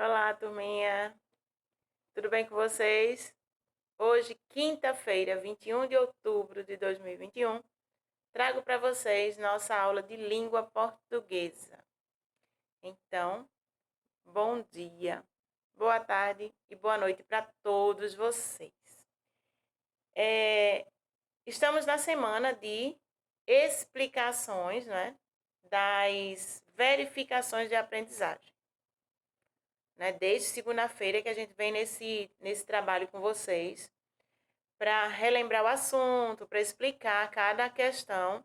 Olá, turminha. Tudo bem com vocês? Hoje, quinta-feira, 21 de outubro de 2021, trago para vocês nossa aula de língua portuguesa. Então, bom dia, boa tarde e boa noite para todos vocês. Estamos na semana de explicações, né, das verificações de aprendizagem. Né? Desde segunda-feira que a gente vem nesse trabalho com vocês para relembrar o assunto, para explicar cada questão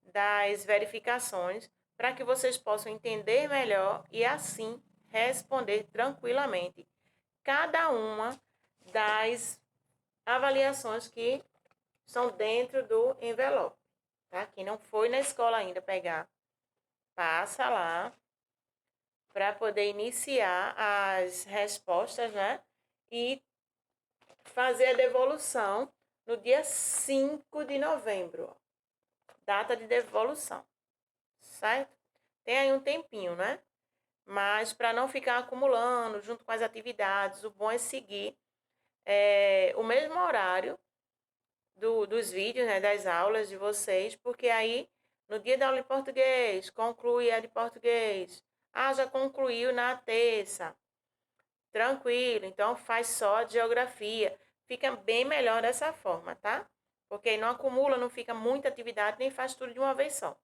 das verificações, para que vocês possam entender melhor e assim responder tranquilamente cada uma das avaliações que estão dentro do envelope. Tá? Quem não foi na escola ainda pegar, passa lá para poder iniciar as respostas, né? E fazer a devolução no dia 5 de novembro, data de devolução, certo? Tem aí um tempinho, né? Mas para não ficar acumulando junto com as atividades, o bom é seguir o mesmo horário dos vídeos, né, das aulas de vocês, porque aí no dia da aula de português, conclui a de português. Ah, já concluiu na terça. Tranquilo, então faz só de geografia. Fica bem melhor dessa forma, tá? Porque aí não acumula, não fica muita atividade, nem faz tudo de uma vez só.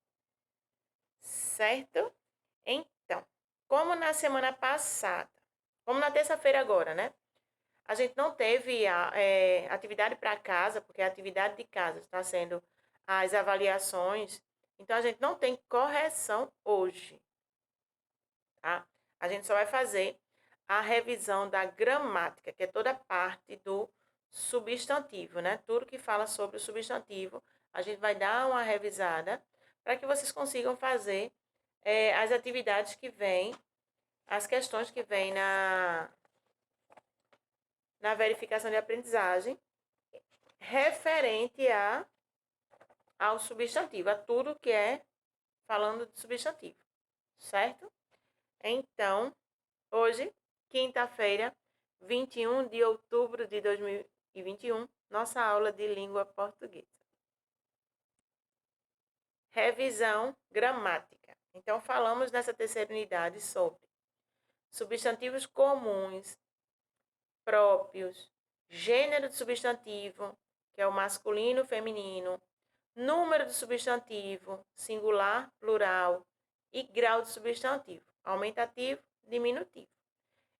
Certo? Então, como na semana passada, como na terça-feira agora, né? A gente não teve atividade para casa, porque a atividade de casa está sendo as avaliações. Então, a gente não tem correção hoje, tá? A gente só vai fazer a revisão da gramática, que é toda a parte do substantivo, né? Tudo que fala sobre o substantivo, a gente vai dar uma revisada para que vocês consigam fazer as atividades que vêm, as questões que vêm na verificação de aprendizagem, referente ao substantivo, a tudo que é falando de substantivo, certo? Então, hoje, quinta-feira, 21 de outubro de 2021, nossa aula de língua portuguesa. Revisão gramática. Então, falamos nessa terceira unidade sobre substantivos comuns, próprios, gênero de substantivo, que é o masculino, feminino, número de substantivo, singular, plural, e grau de substantivo, aumentativo, diminutivo.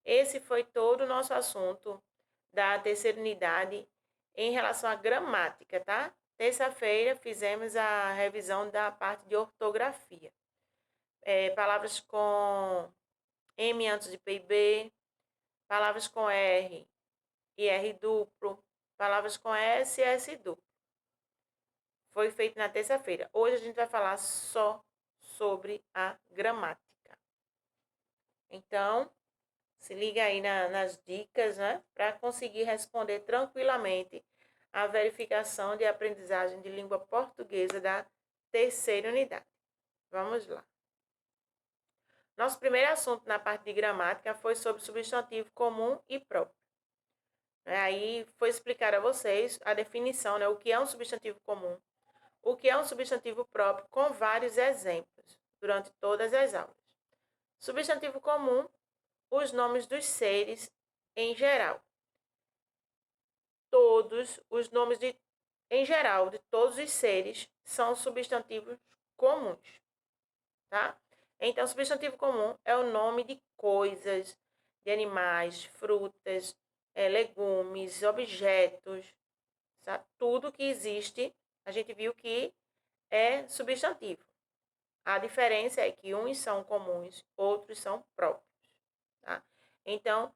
Esse foi todo o nosso assunto da terceira unidade em relação à gramática, tá? Terça-feira fizemos a revisão da parte de ortografia. Palavras com M antes de P e B, palavras com R e R duplo, palavras com S e S duplo. Foi feito na terça-feira. Hoje a gente vai falar só sobre a gramática. Então, se liga aí nas dicas, né? Para conseguir responder tranquilamente a verificação de aprendizagem de língua portuguesa da terceira unidade. Vamos lá. Nosso primeiro assunto na parte de gramática foi sobre substantivo comum e próprio. Aí foi explicar a vocês a definição, né? O que é um substantivo comum, o que é um substantivo próprio, com vários exemplos durante todas as aulas. Substantivo comum, os nomes dos seres em geral. Todos os nomes em geral de todos os seres são substantivos comuns, tá? Então, substantivo comum é o nome de coisas, de animais, frutas, legumes, objetos, tá? Tudo que existe, a gente viu que é substantivo. A diferença é que uns são comuns, outros são próprios, tá? Então,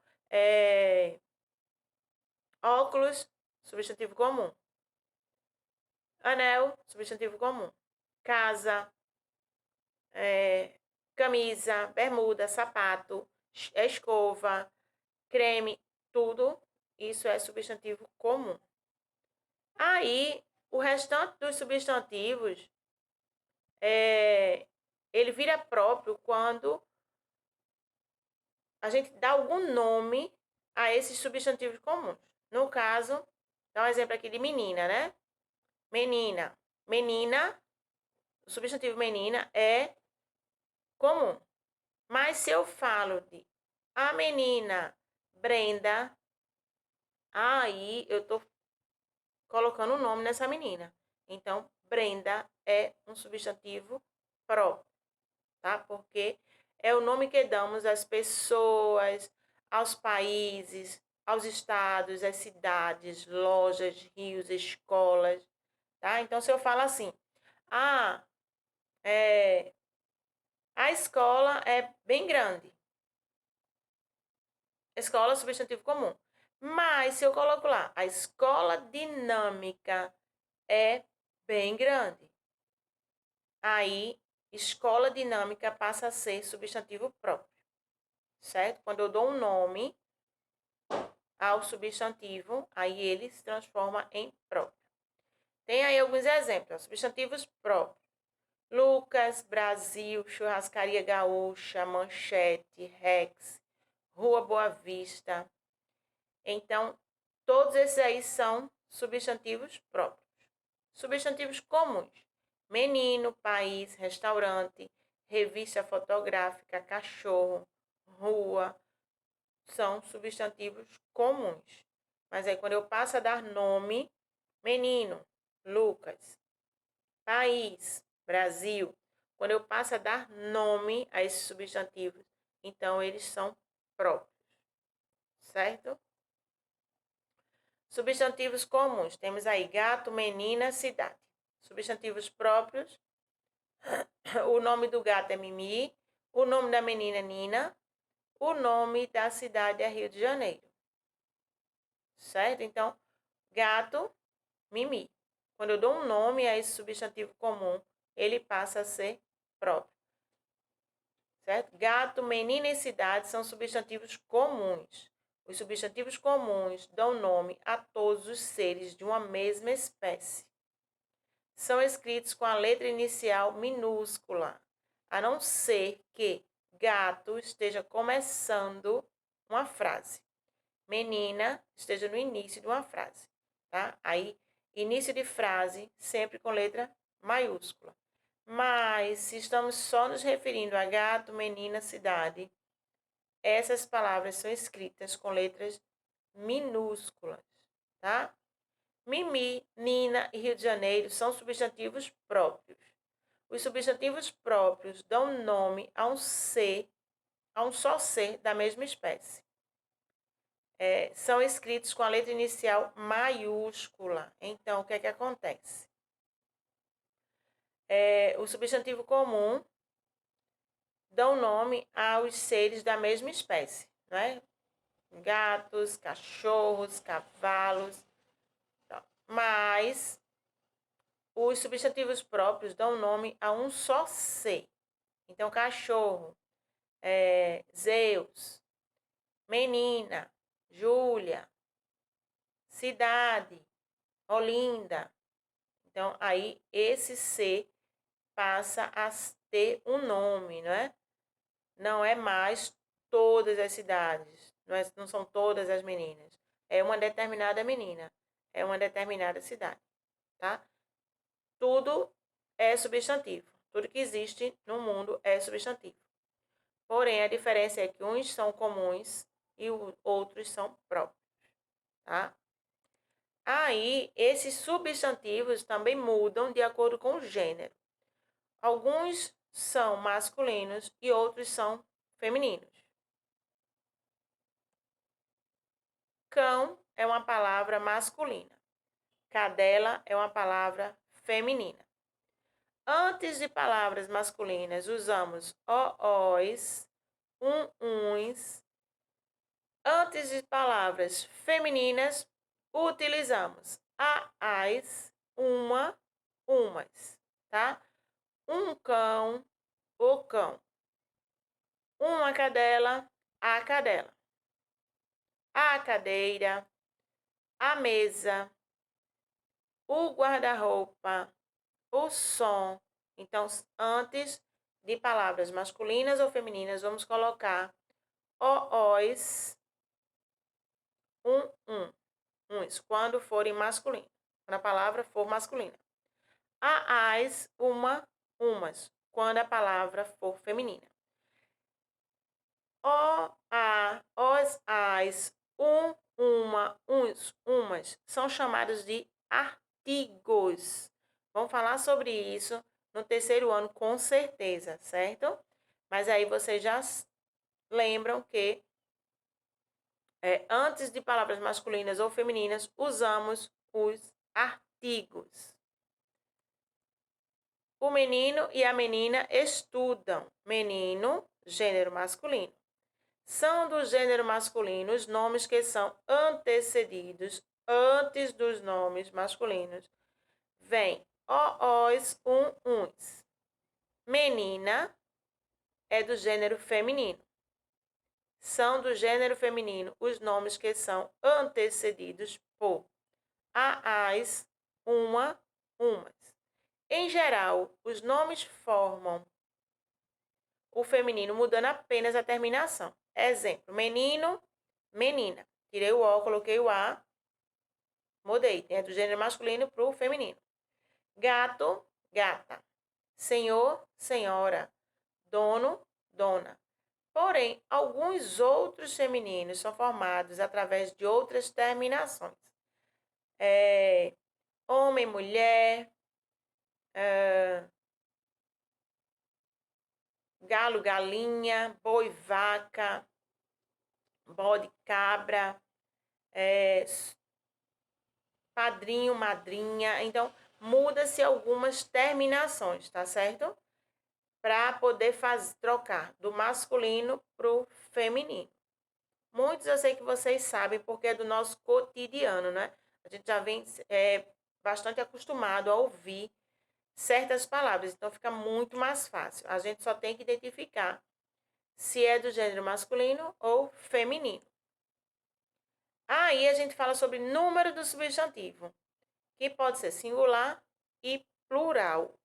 óculos, substantivo comum. Anel, substantivo comum. Casa, camisa, bermuda, sapato, escova, creme, tudo isso é substantivo comum. Aí, o restante dos substantivos, ele vira próprio quando a gente dá algum nome a esses substantivos comuns. No caso, dá um exemplo aqui de menina, né? Menina. Menina, o substantivo menina é comum. Mas se eu falo de a menina Brenda, aí eu tô colocando o nome nessa menina. Então, Brenda é um substantivo próprio, tá? Porque é o nome que damos às pessoas, aos países, aos estados, às cidades, lojas, rios, escolas, tá? Então, se eu falo assim, ah, a escola é bem grande. Escola é substantivo comum. Mas se eu coloco lá, a escola dinâmica é bem grande. Aí, escola dinâmica passa a ser substantivo próprio, certo? Quando eu dou um nome ao substantivo, aí ele se transforma em próprio. Tem aí alguns exemplos, substantivos próprios. Lucas, Brasil, Churrascaria Gaúcha, Manchete, Rex, Rua Boa Vista. Então, todos esses aí são substantivos próprios. Substantivos comuns: menino, país, restaurante, revista fotográfica, cachorro, rua, são substantivos comuns. Mas aí quando eu passo a dar nome, menino, Lucas, país, Brasil, quando eu passo a dar nome a esses substantivos, então eles são próprios, certo? Substantivos comuns, temos aí gato, menina, cidade. Substantivos próprios, o nome do gato é Mimi, o nome da menina é Nina, o nome da cidade é Rio de Janeiro. Certo? Então, gato, Mimi. Quando eu dou um nome a esse substantivo comum, ele passa a ser próprio. Certo? Gato, menina e cidade são substantivos comuns. Os substantivos comuns dão nome a todos os seres de uma mesma espécie. São escritos com a letra inicial minúscula, a não ser que gato esteja começando uma frase. Menina esteja no início de uma frase, tá? Aí, início de frase sempre com letra maiúscula. Mas, se estamos só nos referindo a gato, menina, cidade, essas palavras são escritas com letras minúsculas, tá? Mimi, Nina e Rio de Janeiro são substantivos próprios. Os substantivos próprios dão nome a um ser, a um só ser da mesma espécie. São escritos com a letra inicial maiúscula. Então, o que é que acontece? O substantivo comum dão nome aos seres da mesma espécie, né? Gatos, cachorros, cavalos. Mas os substantivos próprios dão nome a um só ser. Então, cachorro, Zeus, menina, Júlia, cidade, Olinda. Então, aí esse ser passa a ter um nome, não é? Não é mais todas as cidades, não são todas as meninas. É uma determinada menina, é uma determinada cidade, tá? Tudo é substantivo. Tudo que existe no mundo é substantivo. Porém, a diferença é que uns são comuns e outros são próprios, tá? Aí, esses substantivos também mudam de acordo com o gênero. Alguns são masculinos e outros são femininos. Cão é uma palavra masculina. Cadela é uma palavra feminina. Antes de palavras masculinas, usamos os, uns. Antes de palavras femininas, utilizamos as, umas, tá? Um cão, o cão. Uma cadela, a cadela. A cadeira, a mesa, o guarda-roupa, o som. Então, antes de palavras masculinas ou femininas, vamos colocar os, uns, quando forem masculino. Quando a palavra for masculina. As, uma, umas, quando a palavra for feminina. Os, as, uma, uns, umas, são chamados de artigos. Vamos falar sobre isso no terceiro ano, com certeza, certo? Mas aí vocês já lembram que antes de palavras masculinas ou femininas, usamos os artigos. O menino e a menina estudam. Menino, gênero masculino. São do gênero masculino os nomes que são antecedidos antes dos nomes masculinos. Vem os, uns. Menina é do gênero feminino. São do gênero feminino os nomes que são antecedidos por as, uma, umas. Em geral, os nomes formam o feminino mudando apenas a terminação. Exemplo, menino, menina. Tirei o O, coloquei o A, mudei. Do gênero masculino para o feminino. Gato, gata. Senhor, senhora. Dono, dona. Porém, alguns outros femininos são formados através de outras terminações. Homem, mulher, galo, galinha, boi, vaca, bode, cabra, padrinho, madrinha. Então, muda-se algumas terminações, tá certo? Para poder trocar do masculino para o feminino. Muitos eu sei que vocês sabem porque é do nosso cotidiano, né? A gente já vem bastante acostumado a ouvir certas palavras, então fica muito mais fácil. A gente só tem que identificar se é do gênero masculino ou feminino. Aí a gente fala sobre número do substantivo, que pode ser singular e plural.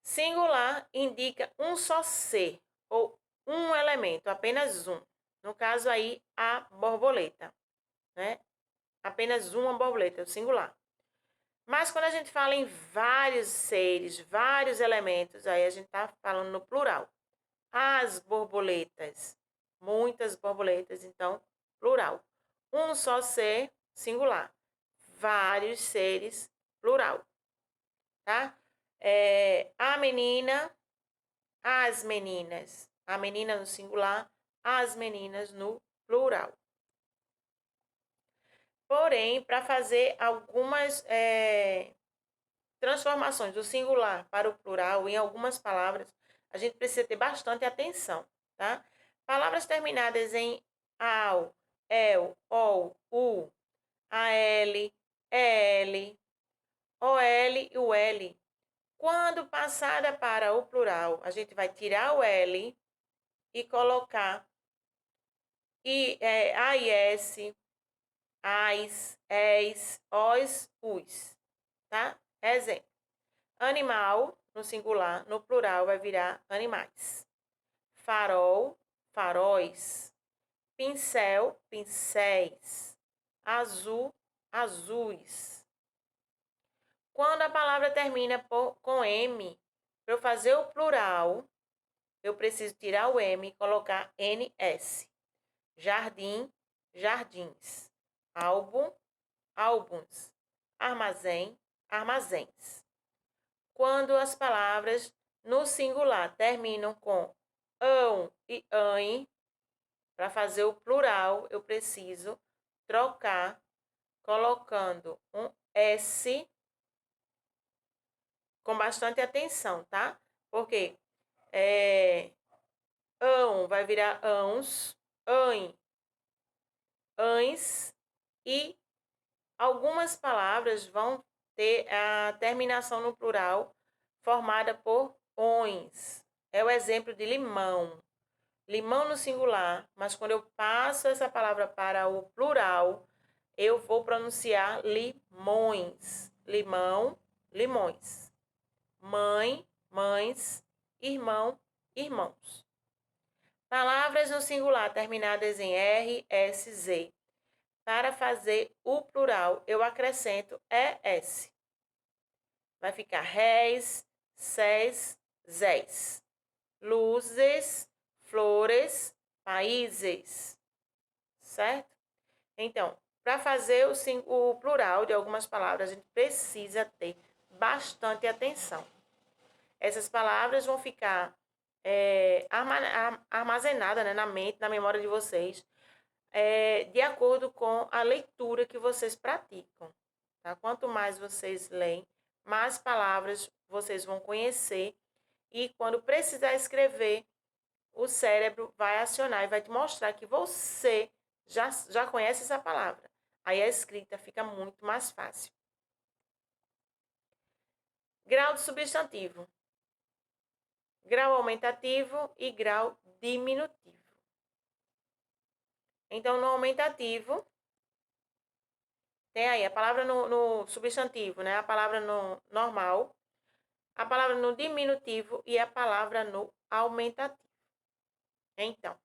Singular indica um só ser ou um elemento, apenas um. No caso aí, a borboleta, né? Apenas uma borboleta, o singular. Mas quando a gente fala em vários seres, vários elementos, aí a gente está falando no plural. As borboletas, muitas borboletas, então, plural. Um só ser, singular. Vários seres, plural. Tá? A menina, as meninas. A menina no singular, as meninas no plural. Porém, para fazer algumas transformações do singular para o plural em algumas palavras, a gente precisa ter bastante atenção, tá? Palavras terminadas em ao, el, ol, u, al, el, ol e o l. Quando passada para o plural, a gente vai tirar o L e colocar AIS, AIS, ES, OS, US, tá? Exemplo. Animal, no singular, no plural vai virar animais. Farol, faróis. Pincel, pincéis. Azul, azuis. Quando a palavra termina com M, para eu fazer o plural, eu preciso tirar o M e colocar NS. Jardim, jardins. Álbum, álbuns. Armazém, armazéns. Quando as palavras no singular terminam com ão e ãe, para fazer o plural, eu preciso trocar colocando um S com bastante atenção, tá? Porque ão vai virar ãos, ãe, ães, e algumas palavras vão ter a terminação no plural formada por ões. É o exemplo de limão. Limão no singular, mas quando eu passo essa palavra para o plural, eu vou pronunciar limões. Limão, limões. Mãe, mães. Irmão, irmãos. Palavras no singular terminadas em R, S, Z. Para fazer o plural, eu acrescento ES. Vai ficar réis, sés, zés. Luzes, flores, países. Certo? Então, para fazer o plural de algumas palavras, a gente precisa ter bastante atenção. Essas palavras vão ficar armazenadas, né, na mente, na memória de vocês, de acordo com a leitura que vocês praticam. Tá? Quanto mais vocês leem, mais palavras vocês vão conhecer e quando precisar escrever, o cérebro vai acionar e vai te mostrar que você já conhece essa palavra. Aí a escrita fica muito mais fácil. Grau de substantivo. Grau aumentativo e grau diminutivo. Então, no aumentativo, tem aí a palavra no substantivo, né? A palavra no normal, a palavra no diminutivo e a palavra no aumentativo. Então,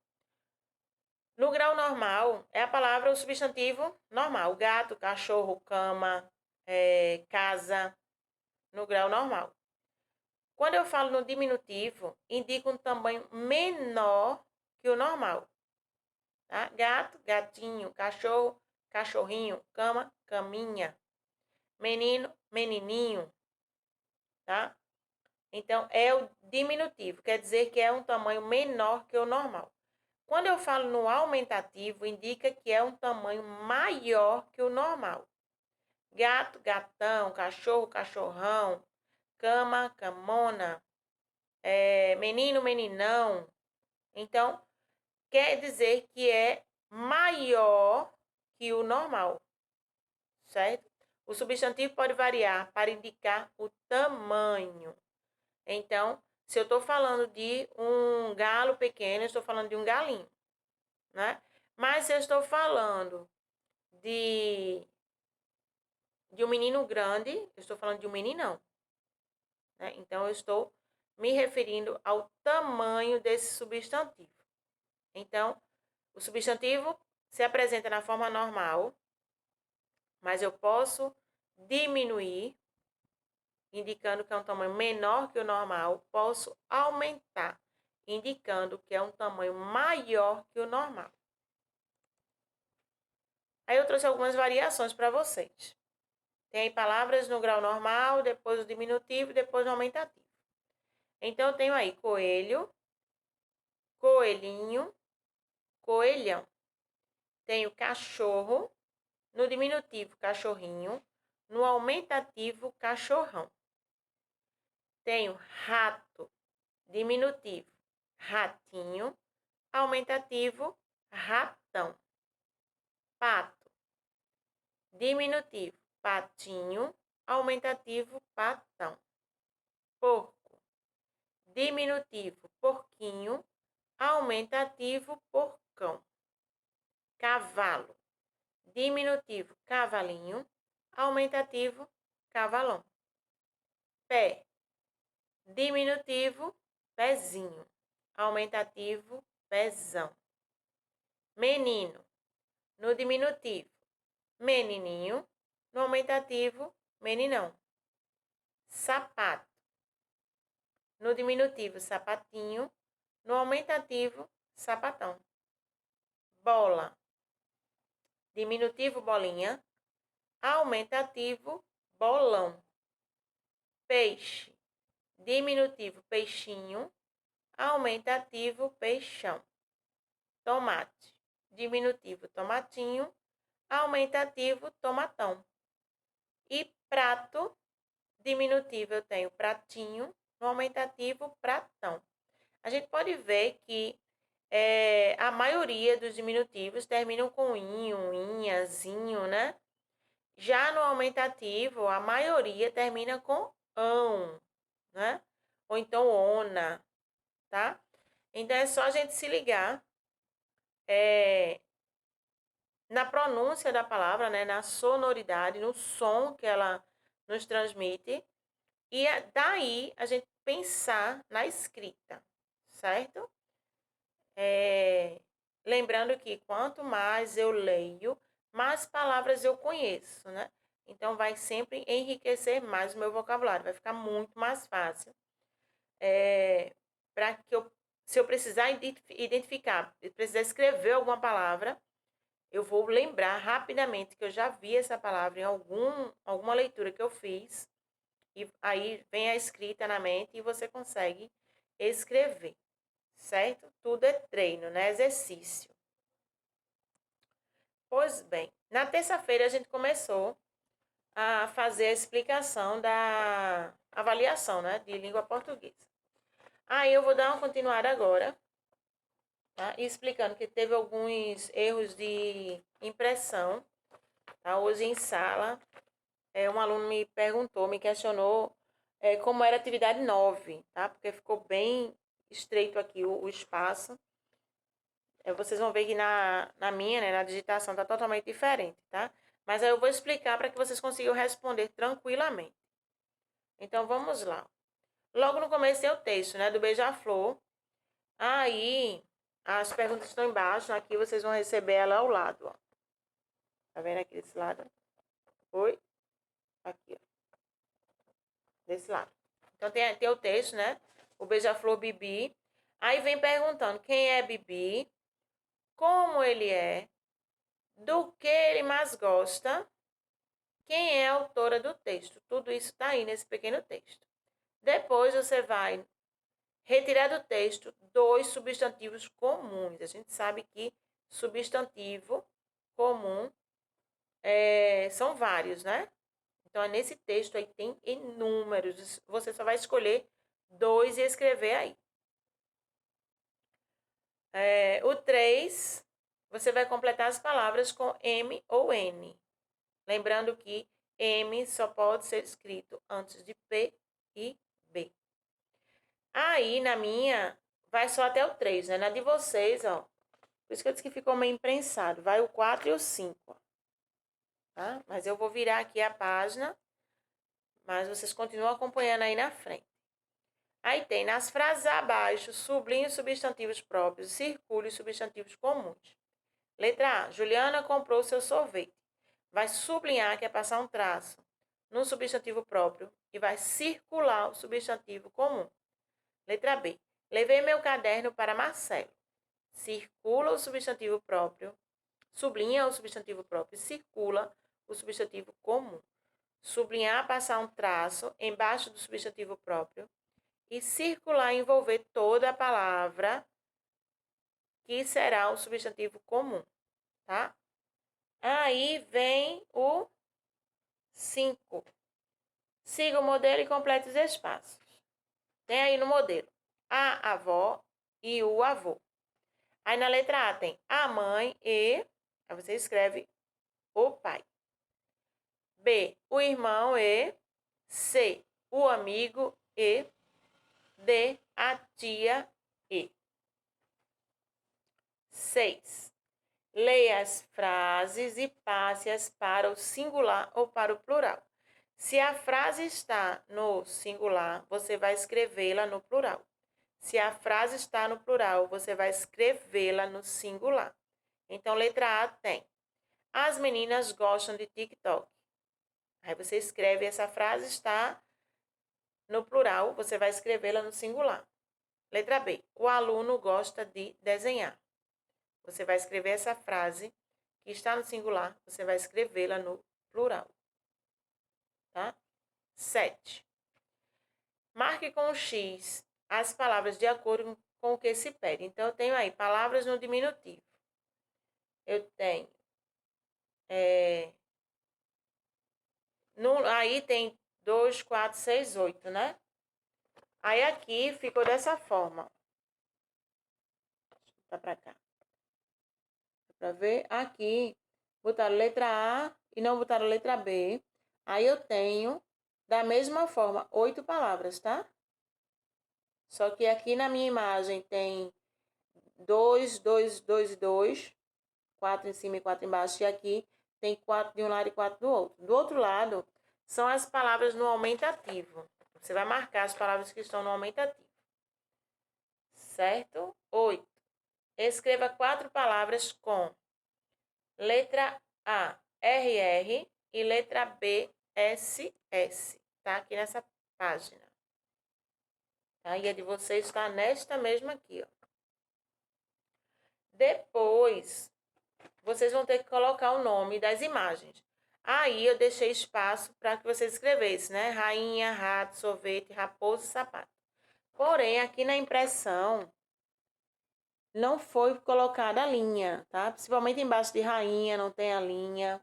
no grau normal, é a palavra, o substantivo normal. Gato, cachorro, cama, casa, no grau normal. Quando eu falo no diminutivo, indica um tamanho menor que o normal. Tá? Gato, gatinho, cachorro, cachorrinho, cama, caminha. Menino, menininho. Tá? Então, é o diminutivo, quer dizer que é um tamanho menor que o normal. Quando eu falo no aumentativo, indica que é um tamanho maior que o normal. Gato, gatão, cachorro, cachorrão, cama, camona, menino, meninão. Então, quer dizer que é maior que o normal, certo? O substantivo pode variar para indicar o tamanho. Então, se eu estou falando de um galo pequeno, eu estou falando de um galinho, né? Mas se eu estou falando de um menino grande, eu estou falando de um meninão, né? Então, eu estou me referindo ao tamanho desse substantivo. Então, o substantivo se apresenta na forma normal, mas eu posso diminuir, indicando que é um tamanho menor que o normal. Posso aumentar, indicando que é um tamanho maior que o normal. Aí eu trouxe algumas variações para vocês. Tem palavras no grau normal, depois o diminutivo, depois o aumentativo. Então, eu tenho aí coelho, coelhinho, coelhão. Tenho cachorro, no diminutivo, cachorrinho, no aumentativo, cachorrão. Tenho rato, diminutivo, ratinho, aumentativo, ratão. Pato, diminutivo, patinho, aumentativo, patão. Porco, diminutivo, porquinho, aumentativo, porcão. Cavalo, diminutivo, cavalinho, aumentativo, cavalão. Pé, diminutivo, pezinho, aumentativo, pezão. Menino, no diminutivo, menininho, no aumentativo, meninão. Sapato, no diminutivo, sapatinho, no aumentativo, sapatão. Bola, diminutivo, bolinha, aumentativo, bolão. Peixe, diminutivo, peixinho, aumentativo, peixão. Tomate, diminutivo, tomatinho, aumentativo, tomatão. E prato, diminutivo, eu tenho pratinho, no aumentativo, pratão. A gente pode ver que a maioria dos diminutivos terminam com inho, inha, zinho, né? Já no aumentativo, a maioria termina com ão, né? Ou então ona, tá? Então, é só a gente se ligar na pronúncia da palavra, né? Na sonoridade, no som que ela nos transmite. E daí, a gente pensar na escrita, certo? lembrando que quanto mais eu leio, mais palavras eu conheço, né? Então, vai sempre enriquecer mais o meu vocabulário, vai ficar muito mais fácil. Para que se eu precisar identificar, precisar escrever alguma palavra, eu vou lembrar rapidamente que eu já vi essa palavra em alguma leitura que eu fiz, e aí vem a escrita na mente e você consegue escrever, certo? Tudo é treino, né? Exercício. Pois bem, na terça-feira a gente começou a fazer a explicação da avaliação, né, de língua portuguesa. Aí eu vou dar uma continuada agora, tá? Explicando que teve alguns erros de impressão, tá? Hoje em sala, um aluno me perguntou, me questionou como era a atividade 9, tá? Porque ficou bem estreito aqui o espaço. Vocês vão ver que na minha, né, na digitação, tá totalmente diferente, tá? Mas aí eu vou explicar para que vocês consigam responder tranquilamente. Então, vamos lá. Logo no começo tem o texto, né, do Beija-Flor. Aí, as perguntas estão embaixo. Aqui vocês vão receber ela ao lado, ó. Tá vendo aqui desse lado? Oi? Aqui, ó. Desse lado. Então, tem o texto, né? O Beija-Flor Bibi. Aí vem perguntando quem é Bibi, como ele é, do que ele mais gosta, quem é a autora do texto. Tudo isso está aí nesse pequeno texto. Depois você vai retirar do texto 2 substantivos comuns. A gente sabe que substantivo comum são vários, né? Então, nesse texto aí tem inúmeros. Você só vai escolher 2 e escrever aí. O 3, você vai completar as palavras com M ou N. Lembrando que M só pode ser escrito antes de P e B. Aí, na minha, vai só até o 3, né? Na de vocês, ó. Por isso que eu disse que ficou meio imprensado. Vai o 4 e o 5, ó. Tá? Mas eu vou virar aqui a página, mas vocês continuam acompanhando aí na frente. Aí tem, nas frases abaixo, sublinhe os substantivos próprios, circule os substantivos comuns. Letra A, Juliana comprou seu sorvete. Vai sublinhar, que é passar um traço, no substantivo próprio e vai circular o substantivo comum. Letra B, levei meu caderno para Marcelo. Circula o substantivo próprio, sublinha o substantivo próprio e circula o substantivo comum. Sublinhar, passar um traço embaixo do substantivo próprio e circular, envolver toda a palavra que será o substantivo comum, tá? Aí vem o 5. Siga o modelo e complete os espaços. Tem aí no modelo a avó e o avô. Aí na letra A tem a mãe e... Aí você escreve o pai. B, o irmão e... C, o amigo e... D, a tia e... 6. Leia as frases e passe-as para o singular ou para o plural. Se a frase está no singular, você vai escrevê-la no plural. Se a frase está no plural, você vai escrevê-la no singular. Então, letra A tem: as meninas gostam de TikTok. Aí você escreve, essa frase está no plural, você vai escrevê-la no singular. Letra B, o aluno gosta de desenhar. Você vai escrever essa frase que está no singular, você vai escrevê-la no plural. Tá? 7. Marque com o X as palavras de acordo com o que se pede. Então, eu tenho aí palavras no diminutivo. Eu tenho... aí tem 2, 4, 6, 8, né? Aí aqui ficou dessa forma. Deixa eu botar pra cá. Pra ver? Aqui, botaram letra A e não botaram letra B. Aí eu tenho, da mesma forma, 8 palavras, tá? Só que aqui na minha imagem tem 2, 2, 2 e 2. 4 em cima e 4 embaixo. E aqui tem 4 de um lado e 4 do outro. Do outro lado, são as palavras no aumentativo. Você vai marcar as palavras que estão no aumentativo. Certo? 8. Escreva 4 palavras com letra A, RR e letra B, SS. Tá aqui nessa página. Tá? E a de vocês está nesta mesma aqui, ó. Depois, vocês vão ter que colocar o nome das imagens. Aí eu deixei espaço para que vocês escrevessem, né? Rainha, rato, sorvete, raposa e sapato. Porém, aqui na impressão não foi colocada a linha, tá? Principalmente embaixo de rainha, não tem a linha.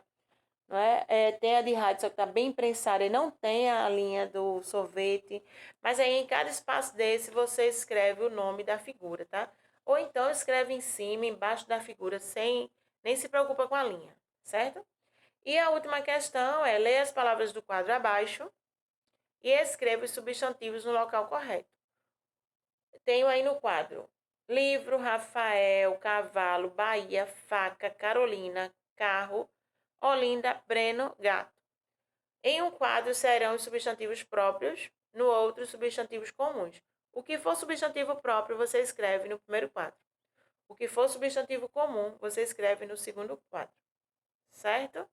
Não é? Tem a de rádio, só que tá bem prensada e não tem a linha do sorvete. Mas aí em cada espaço desse você escreve o nome da figura, tá? Ou então escreve em cima, embaixo da figura, sem nem se preocupa com a linha, certo? E a última questão é ler as palavras do quadro abaixo e escreva os substantivos no local correto. Tenho aí no quadro livro, Rafael, cavalo, Bahia, faca, Carolina, carro, Olinda, Breno, gato. Em um quadro serão os substantivos próprios, no outro substantivos comuns. O que for substantivo próprio, você escreve no primeiro quadro. O que for substantivo comum, você escreve no segundo quadro. Certo?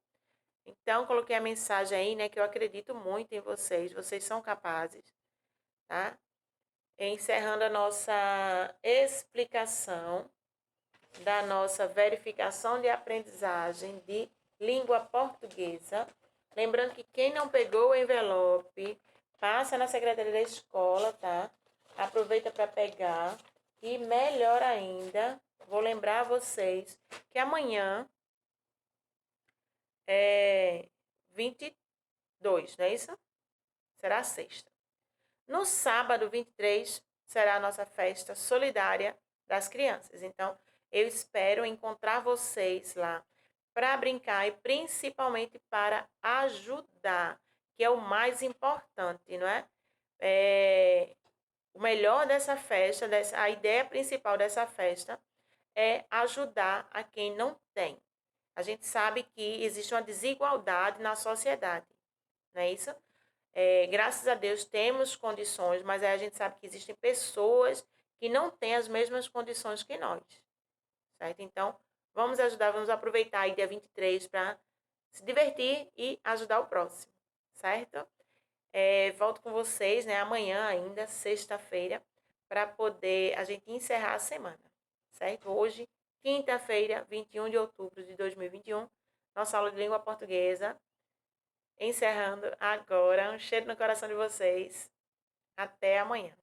Então, coloquei a mensagem aí, né, que eu acredito muito em vocês são capazes, tá? Encerrando a nossa explicação da nossa verificação de aprendizagem de língua portuguesa. Lembrando que quem não pegou o envelope, passa na secretaria da escola, tá? Aproveita para pegar. E melhor ainda, vou lembrar a vocês que amanhã é 22, não é isso? Será sexta. No sábado, 23, será a nossa festa solidária das crianças. Então, eu espero encontrar vocês lá para brincar e principalmente para ajudar, que é o mais importante, não é? O melhor dessa festa, a ideia principal dessa festa é ajudar a quem não tem. A gente sabe que existe uma desigualdade na sociedade, não é isso? Graças a Deus temos condições, mas a gente sabe que existem pessoas que não têm as mesmas condições que nós, certo? Então, vamos ajudar, vamos aproveitar aí dia 23 para se divertir e ajudar o próximo, certo? Volto com vocês, né, amanhã ainda, sexta-feira, para poder a gente encerrar a semana, certo? Hoje, quinta-feira, 21 de outubro de 2021, nossa aula de língua portuguesa. Encerrando agora. Um cheiro no coração de vocês. Até amanhã.